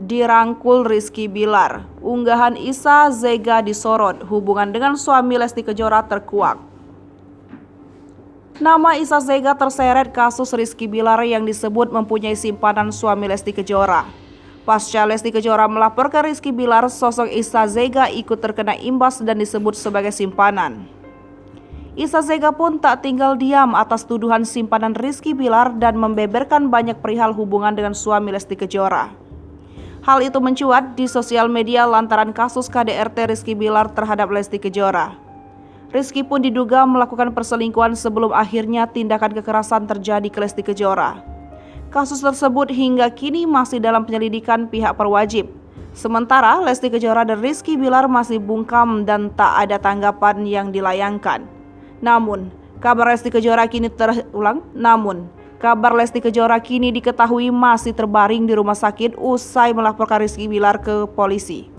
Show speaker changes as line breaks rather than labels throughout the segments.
dirangkul Rizky Bilar. Unggahan Isa Zega disorot, hubungan dengan suami Lesti Kejora terkuak. Nama Isa Zega terseret kasus Rizky Bilar yang disebut mempunyai simpanan suami Lesti Kejora. Pasca Lesti Kejora melaporkan Rizky Bilar, sosok Isa Zega ikut terkena imbas dan disebut sebagai simpanan. Isa Zega pun tak tinggal diam atas tuduhan simpanan Rizky Bilar dan membeberkan banyak perihal hubungan dengan suami Lesti Kejora. Hal itu mencuat di sosial media lantaran kasus KDRT Rizky Bilar terhadap Lesti Kejora. Rizky pun diduga melakukan perselingkuhan sebelum akhirnya tindakan kekerasan terjadi ke Lesti Kejora. Kasus tersebut hingga kini masih dalam penyelidikan pihak berwajib. Sementara Lesti Kejora dan Rizky Bilar masih bungkam dan tak ada tanggapan yang dilayangkan. Namun, kabar Lesti Kejora kini diketahui masih terbaring di rumah sakit usai melaporkan Rizky Bilar ke polisi.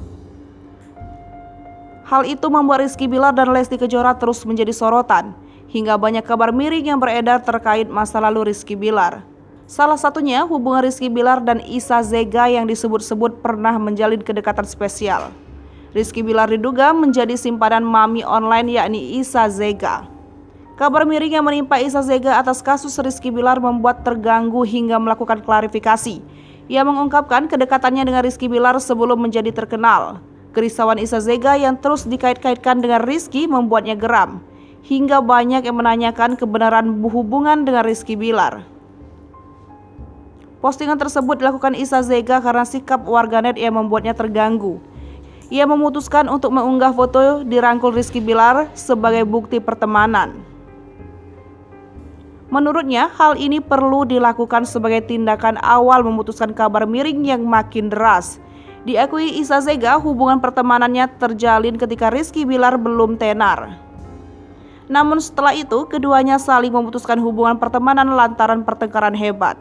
Hal itu membuat Rizky Bilar dan Lesti Kejora terus menjadi sorotan, hingga banyak kabar miring yang beredar terkait masa lalu Rizky Bilar. Salah satunya hubungan Rizky Bilar dan Isa Zega yang disebut-sebut pernah menjalin kedekatan spesial. Rizky Bilar diduga menjadi simpanan mami online yakni Isa Zega. Kabar miring yang menimpa Isa Zega atas kasus Rizky Bilar membuat terganggu hingga melakukan klarifikasi. Ia mengungkapkan kedekatannya dengan Rizky Bilar sebelum menjadi terkenal. Kerisauan Isa Zega yang terus dikait-kaitkan dengan Rizky membuatnya geram, hingga banyak yang menanyakan kebenaran hubungan dengan Rizky Bilar. Postingan tersebut dilakukan Isa Zega karena sikap warganet yang membuatnya terganggu. Ia memutuskan untuk mengunggah foto dirangkul Rizky Bilar sebagai bukti pertemanan. Menurutnya, hal ini perlu dilakukan sebagai tindakan awal memutuskan kabar miring yang makin deras. Diakui Isa Zega, hubungan pertemanannya terjalin ketika Rizky Bilar belum tenar. Namun setelah itu, keduanya saling memutuskan hubungan pertemanan lantaran pertengkaran hebat.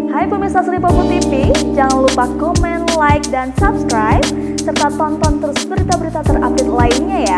Hai pemirsa Sri Popo TV, jangan lupa komen, like, dan subscribe, serta tonton terus berita-berita terupdate lainnya ya.